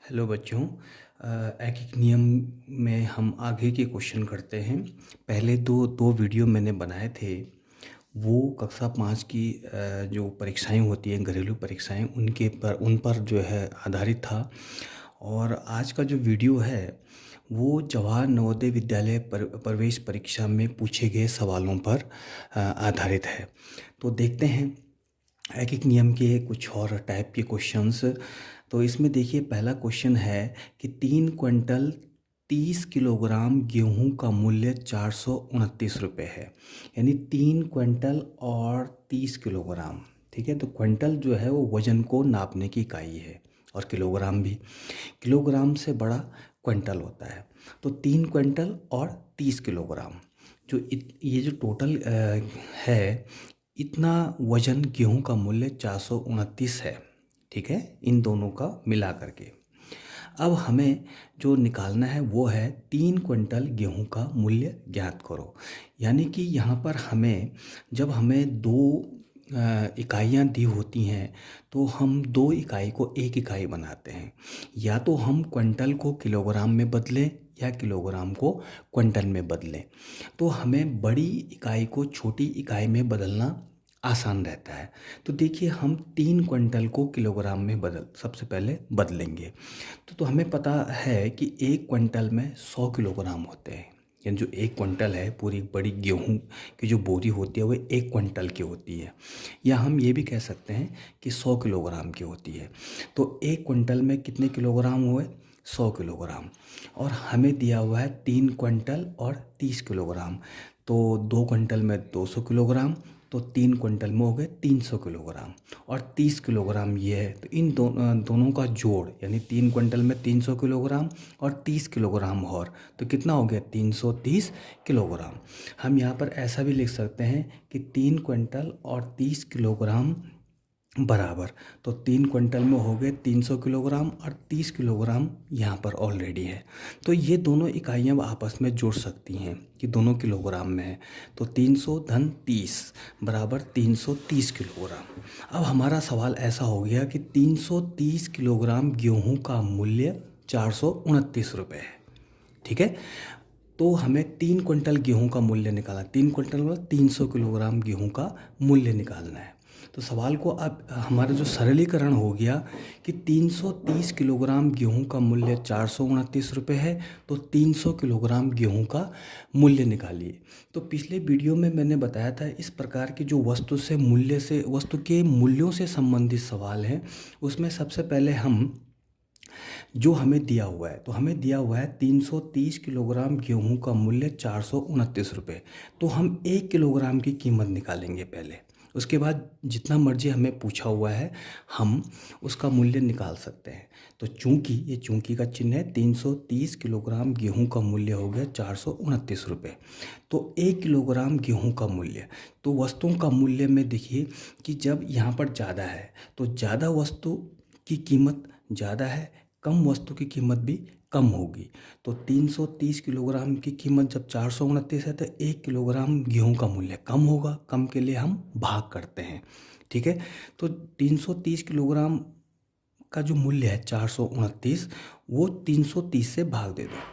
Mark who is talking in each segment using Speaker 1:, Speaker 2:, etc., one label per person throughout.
Speaker 1: Hello बच्चों। एक एक नियम में हम आगे के क्वेश्चन करते हैं। पहले दो दो वीडियो मैंने बनाए थे, वो कक्षा 5 की जो परीक्षाएं होती हैं, घरेलू परीक्षाएं, उन पर जो है आधारित था। और आज का जो वीडियो है वो जवाहर नवोदय विद्यालय प्रवेश परीक्षा में पूछे गए सवालों पर आधारित है। तो देखते हैं एक एक नियम के कुछ और टाइप के क्वेश्चंस। तो इसमें देखिए, पहला क्वेश्चन है कि 3 क्विंटल 30 किलोग्राम गेहूं का मूल्य 429 रुपये है। यानी 3 क्विंटल और 30 किलोग्राम। ठीक है, तो क्विंटल जो है वो वजन को नापने की इकाई है, और किलोग्राम भी। किलोग्राम से बड़ा क्विंटल होता है। तो 3 क्विंटल और 30 किलोग्राम, ये जो टोटल है, इतना वजन गेहूं का मूल्य 429 है। ठीक है, इन दोनों का मिला करके अब हमें जो निकालना है वो है 3 क्विंटल गेहूं का मूल्य ज्ञात करो। यानी कि यहाँ पर जब हमें दो इकाइयाँ दी होती हैं, तो हम दो इकाई को एक इकाई बनाते हैं। या तो हम क्विंटल को किलोग्राम में बदलें या किलोग्राम को क्विंटल में बदलें। तो हमें बड़ी इकाई को छोटी इकाई में बदलना आसान रहता है। तो देखिए, हम 3 क्विंटल को किलोग्राम में सबसे पहले बदलेंगे। तो हमें पता है कि 1 क्विंटल में 100 किलोग्राम होते हैं। यानी जो 1 क्विंटल है, पूरी बड़ी गेहूं की जो बोरी होती है वो 1 क्विंटल की होती है। या हम ये भी कह सकते हैं कि 100 किलोग्राम की होती है। तो 1 क्विंटल में कितने किलोग्राम हुए? 100 किलोग्राम। और हमें दिया हुआ है 3 क्विंटल और 30 किलोग्राम। तो 2 क्विंटल में 200 किलोग्राम, तो 3 क्विंटल में हो गए 300 किलोग्राम। और 30 किलोग्राम ये है, तो इन दोनों का जोड़, यानी 3 क्विंटल में 300 किलोग्राम और 30 किलोग्राम, और तो कितना हो गया? 330 किलोग्राम। हम यहाँ पर ऐसा भी लिख सकते हैं कि 3 क्विंटल और 30 किलोग्राम बराबर। तो 3 क्विंटल में हो गए 300 किलोग्राम, और 30 किलोग्राम यहाँ पर ऑलरेडी है। तो ये दोनों इकाइयाँ आपस में जुड़ सकती हैं कि दोनों किलोग्राम में है। तो 300 धन 30 बराबर 330 किलोग्राम। अब हमारा सवाल ऐसा हो गया कि 330 किलोग्राम गेहूँ का मूल्य 429 रुपये है। ठीक है, तो हमें 3 क्विंटल गेहूं का मूल्य निकालना, 3 क्विंटल मतलब 300 किलोग्राम गेहूं का मूल्य निकालना है। तो सवाल को अब हमारा जो सरलीकरण हो गया कि 330 किलोग्राम गेहूं का मूल्य 429 रुपये है, तो 300 किलोग्राम गेहूं का मूल्य निकालिए। तो पिछले वीडियो में मैंने बताया था, इस प्रकार के जो वस्तु के मूल्यों से संबंधित सवाल हैं, उसमें सबसे पहले हम जो हमें दिया हुआ है, तो हमें दिया हुआ है 330 किलोग्राम गेहूं का मूल्य 429 रुपये। तो हम 1 किलोग्राम की कीमत निकालेंगे पहले। उसके बाद जितना मर्जी हमें पूछा हुआ है, हम उसका मूल्य निकाल सकते हैं। तो चूंकि का चिन्ह है, 330 किलोग्राम गेहूं का मूल्य हो गया 429 रुपये। तो 1 किलोग्राम गेहूं का मूल्य, तो वस्तुओं का मूल्य में देखिए कि जब यहाँ पर ज़्यादा है तो ज़्यादा वस्तु की कीमत ज़्यादा है, कम वस्तु की कीमत भी कम होगी। तो 330 किलोग्राम की कीमत जब 429 है, तो 1 किलोग्राम गेहूं का मूल्य कम होगा। कम के लिए हम भाग करते हैं। ठीक है, तो 330 किलोग्राम का जो मूल्य है 429, वो 330 से भाग दे दो।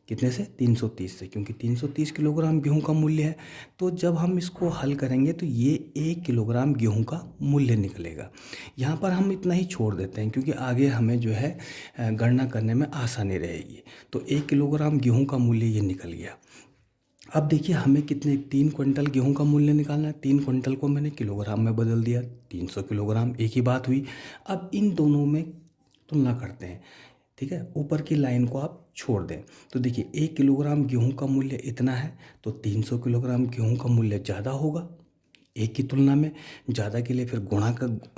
Speaker 1: कितने से? 330 से, क्योंकि 330 किलोग्राम गेहूं का मूल्य है। तो जब हम इसको हल करेंगे तो ये 1 किलोग्राम गेहूं का मूल्य निकलेगा। यहाँ पर हम इतना ही छोड़ देते हैं, क्योंकि आगे हमें जो है गणना करने में आसानी रहेगी। तो 1 किलोग्राम गेहूं का मूल्य ये निकल गया। अब देखिए, हमें कितने 3 क्विंटल गेहूं का मूल्य निकालना है। 3 क्विंटल को मैंने किलोग्राम में बदल दिया, 300 किलोग्राम, एक ही बात हुई। अब इन दोनों में तुलना करते हैं। ठीक है, ऊपर की लाइन को आप छोड़ दें। तो देखिए, 1 किलोग्राम गेहूं का मूल्य इतना है, तो 300 किलोग्राम गेहूं का मूल्य ज़्यादा होगा एक की तुलना में। ज़्यादा के लिए फिर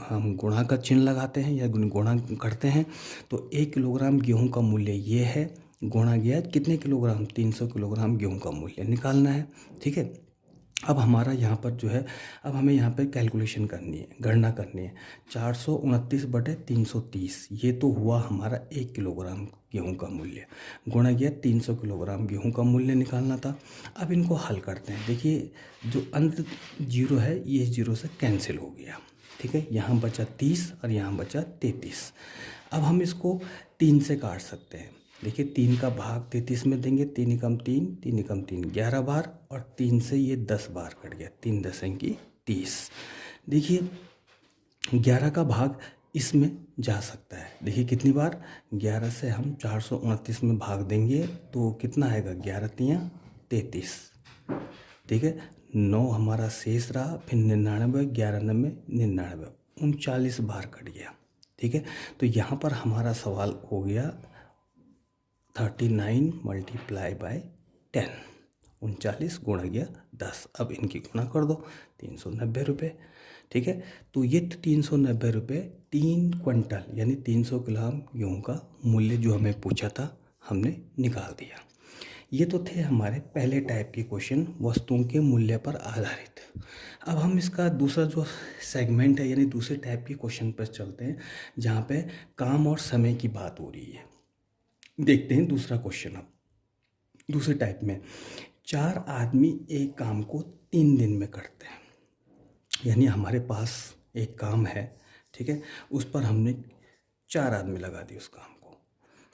Speaker 1: हम गुणा का चिन्ह लगाते हैं या गुणा करते हैं। तो 1 किलोग्राम गेहूं का मूल्य ये है, गुणा गया कितने किलोग्राम? 300 किलोग्राम गेहूं का मूल्य निकालना है। ठीक है, अब हमारा यहाँ पर जो है, अब हमें यहाँ पर कैलकुलेशन करनी है, गणना करनी है। 429/330, ये तो हुआ हमारा 1 किलोग्राम गेहूं का मूल्य, गुणा गया 300 किलोग्राम गेहूं का मूल्य निकालना था। अब इनको हल करते हैं। देखिए, जो अंत जीरो है, ये जीरो से कैंसिल हो गया। ठीक है, यहाँ बचा 30 और यहाँ बचा 33। अब हम इसको 3 से काट सकते हैं। देखिए 3 का भाग 33 में देंगे, 3 एकम 3, 3 एकम 3 11 बार, और 3 से ये 10 बार कट गया, 3 10 30। देखिए 11 का भाग इसमें जा सकता है। देखिए कितनी बार, 11 से हम 429 में भाग देंगे तो कितना आएगा, 11 तियाँ 33। ठीक है, 9 हमारा शेष रहा, फिर 99, 11 नब्बे 99, 39 बार कट गया। ठीक है, तो यहाँ पर हमारा सवाल हो गया 39 मल्टीप्लाई बाय 10, 39 गुणा गया 10। अब इनकी गुणा कर दो, 390 रुपये। ठीक है, तो ये 390 रुपये 3 क्विंटल यानी 300 किलोग्राम गेहूँ का मूल्य जो हमें पूछा था हमने निकाल दिया। ये तो थे हमारे पहले टाइप के क्वेश्चन, वस्तुओं के मूल्य पर आधारित। अब हम इसका दूसरा जो सेगमेंट है यानी दूसरे टाइप के क्वेश्चन पर चलते हैं, जहाँ पे काम और समय की बात हो रही है। देखते हैं दूसरा क्वेश्चन। अब दूसरे टाइप में 4 आदमी एक काम को 3 दिन में करते हैं। यानी हमारे पास एक काम है, ठीक है, उस पर हमने 4 आदमी लगा दिए उस काम को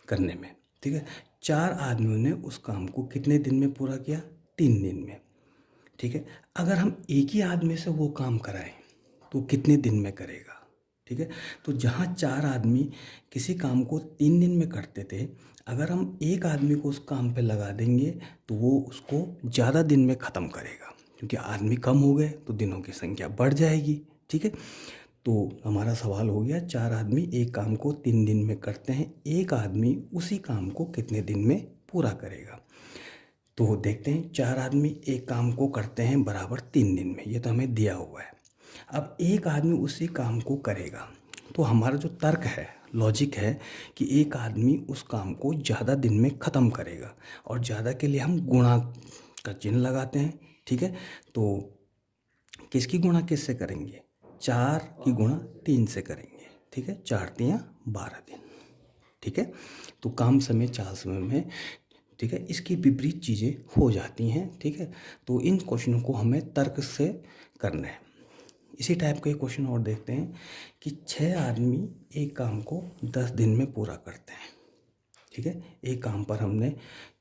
Speaker 1: करने में। ठीक है, 4 आदमियों ने उस काम को कितने दिन में पूरा किया, 3 दिन में। ठीक है, अगर हम एक ही आदमी से वो काम कराएं तो कितने दिन में करेगा। ठीक है, तो जहाँ 4 आदमी किसी काम को 3 दिन में करते थे, अगर हम एक आदमी को उस काम पे लगा देंगे तो वो उसको ज़्यादा दिन में ख़त्म करेगा, क्योंकि आदमी कम हो गए तो दिनों की संख्या बढ़ जाएगी। ठीक है, तो हमारा सवाल हो गया 4 आदमी एक काम को 3 दिन में करते हैं, एक आदमी उसी काम को कितने दिन में पूरा करेगा। तो देखते हैं, 4 आदमी एक काम को करते हैं बराबर 3 दिन में, ये तो हमें दिया हुआ है। अब एक आदमी उसी काम को करेगा, तो हमारा जो तर्क है, लॉजिक है कि एक आदमी उस काम को ज़्यादा दिन में ख़त्म करेगा, और ज़्यादा के लिए हम गुणा का चिन्ह लगाते हैं। ठीक है, तो किसकी गुणा किससे करेंगे, 4 की गुणा 3 से करेंगे। ठीक है, 4 तियाँ 12 दिन। ठीक है, तो काम समय चाल समय में, ठीक है, इसकी विपरीत चीज़ें हो जाती हैं। ठीक है, तो इन क्वेश्चनों को हमें तर्क से करना है। इसी टाइप का एक क्वेश्चन और देखते हैं कि 6 आदमी एक काम को 10 दिन में पूरा करते हैं। ठीक है, एक काम पर हमने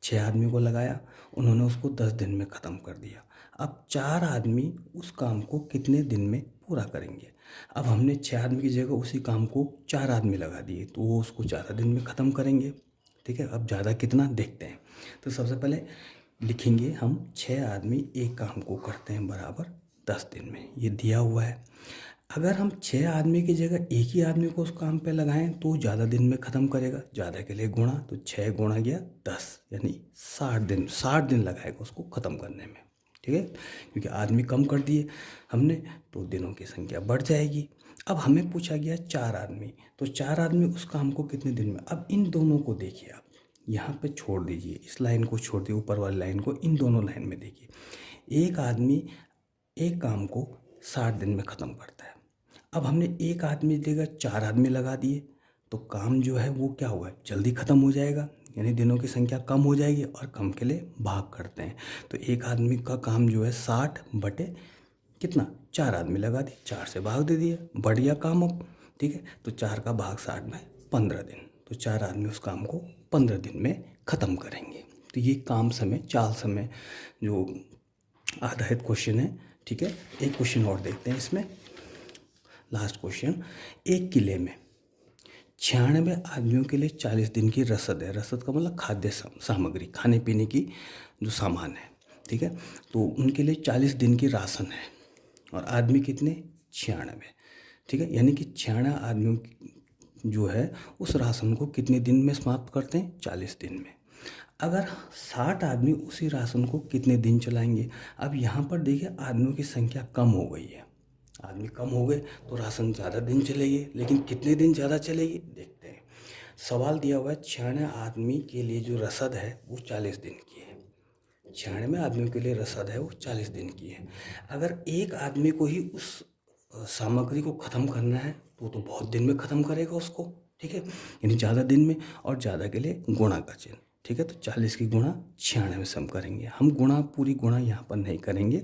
Speaker 1: 6 आदमी को लगाया, उन्होंने उसको 10 दिन में ख़त्म कर दिया। अब 4 आदमी उस काम को कितने दिन में पूरा करेंगे। अब हमने 6 आदमी की जगह उसी काम को 4 आदमी लगा दिए, तो वो उसको ज़्यादा दिन में ख़त्म करेंगे। ठीक है, अब ज़्यादा कितना देखते हैं। तो सबसे पहले लिखेंगे हम 6 आदमी एक काम को करते हैं बराबर 10 दिन में, ये दिया हुआ है। अगर हम 6 आदमी की जगह एक ही आदमी को उस काम पे लगाएं तो ज़्यादा दिन में ख़त्म करेगा, ज़्यादा के लिए गुणा, तो 6 गुणा गया 10 यानी 60 दिन लगाएगा उसको ख़त्म करने में। ठीक है, क्योंकि आदमी कम कर दिए हमने तो दिनों की संख्या बढ़ जाएगी। अब हमें पूछा गया 4 आदमी, तो 4 आदमी उस काम को कितने दिन में। अब इन दोनों को देखिए, आप यहाँ पे छोड़ दीजिए, इस लाइन को छोड़ दिए, ऊपर वाली लाइन को, इन दोनों लाइन में देखिए। एक आदमी एक काम को 60 दिन में ख़त्म करता है। अब हमने एक आदमी की जगह 4 आदमी लगा दिए, तो काम जो है वो क्या हुआ, जल्दी ख़त्म हो जाएगा, यानी दिनों की संख्या कम हो जाएगी, और कम के लिए भाग करते हैं। तो एक आदमी का काम जो है 60 बटे कितना, 4 आदमी लगा दिए, 4 से भाग दे दिए, बढ़ गया काम अब। ठीक है, तो 4 का भाग 60 में 15 दिन, तो 4 आदमी उस काम को 15 दिन में ख़त्म करेंगे। तो ये काम समय चाल समय जो आधारित क्वेश्चन है। ठीक है, एक क्वेश्चन और देखते हैं इसमें, लास्ट क्वेश्चन। एक किले में 96 आदमियों के लिए 40 दिन की रसद है। रसद का मतलब खाद्य सामग्री, खाने पीने की जो सामान है। ठीक है, तो उनके लिए 40 दिन की राशन है, और आदमी कितने, 96। ठीक है, यानी कि 96 आदमियों जो है उस राशन को कितने दिन में समाप्त करते हैं, 40 दिन में। अगर 60 आदमी उसी राशन को कितने दिन चलाएंगे। अब यहाँ पर देखिए आदमियों की संख्या कम हो गई है, आदमी कम हो गए तो राशन ज़्यादा दिन चलेगी, लेकिन कितने दिन ज़्यादा चलेगी देखते हैं। सवाल दिया हुआ है 96 आदमी के लिए जो रसद है वो 40 दिन की है। 96 आदमियों के लिए रसद है वो 40 दिन की है। अगर एक आदमी को ही उस सामग्री को ख़त्म करना है तो बहुत दिन में ख़त्म करेगा उसको। ठीक है, यानी ज़्यादा दिन में, और ज़्यादा के लिए गुणा का चिन्ह। ठीक है, तो 40 की गुणा 96 से हम करेंगे। हम गुणा पूरी गुणा यहाँ पर नहीं करेंगे,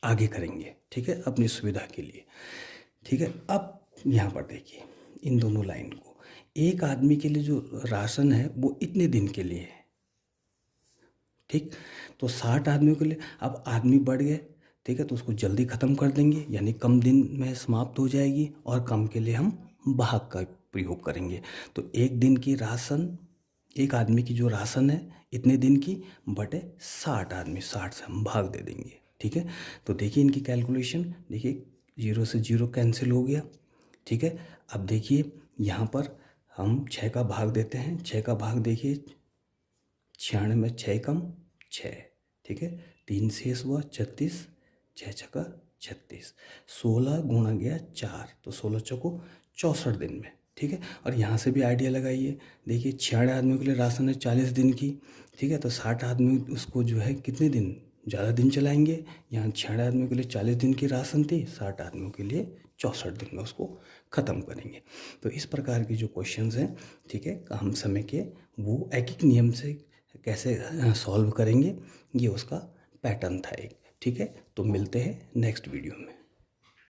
Speaker 1: आगे करेंगे। ठीक है, अपनी सुविधा के लिए। ठीक है, अब यहाँ पर देखिए इन दोनों लाइन को, एक आदमी के लिए जो राशन है वो इतने दिन के लिए है, ठीक। तो 60 आदमियों के लिए, अब आदमी बढ़ गए, ठीक है, तो उसको जल्दी ख़त्म कर देंगे, यानी कम दिन में समाप्त हो जाएगी, और कम के लिए हम भाग का प्रयोग करेंगे। तो एक दिन की राशन, एक आदमी की जो राशन है इतने दिन की बटे 60 आदमी, 60 से हम भाग दे देंगे, ठीक है। तो देखिए इनकी कैलकुलेशन, देखिए 0 से 0 कैंसिल हो गया, ठीक है। अब देखिए यहाँ पर हम 6 का भाग देते हैं, 6 का भाग देखिए 96 में 6 कम 6, ठीक है, 3 शेष हुआ 36, 6 छक्का 36, 16 गुणा गया 4, तो 16 चौको 64 दिन में, ठीक है। और यहाँ से भी आइडिया लगाइए, देखिए 96 आदमियों के लिए राशन है 40 दिन की, ठीक है, तो 60 आदमी उसको जो है कितने दिन, ज़्यादा दिन चलाएंगे। यहाँ 96 आदमियों के लिए 40 दिन की राशन थी, 60 आदमियों के लिए 64 दिन में उसको ख़त्म करेंगे। तो इस प्रकार के जो क्वेश्चंस हैं, ठीक है, कम समय के, वो एक एक नियम से कैसे सॉल्व करेंगे, ये उसका पैटर्न था एक, ठीक है। तो मिलते हैं नेक्स्ट वीडियो में।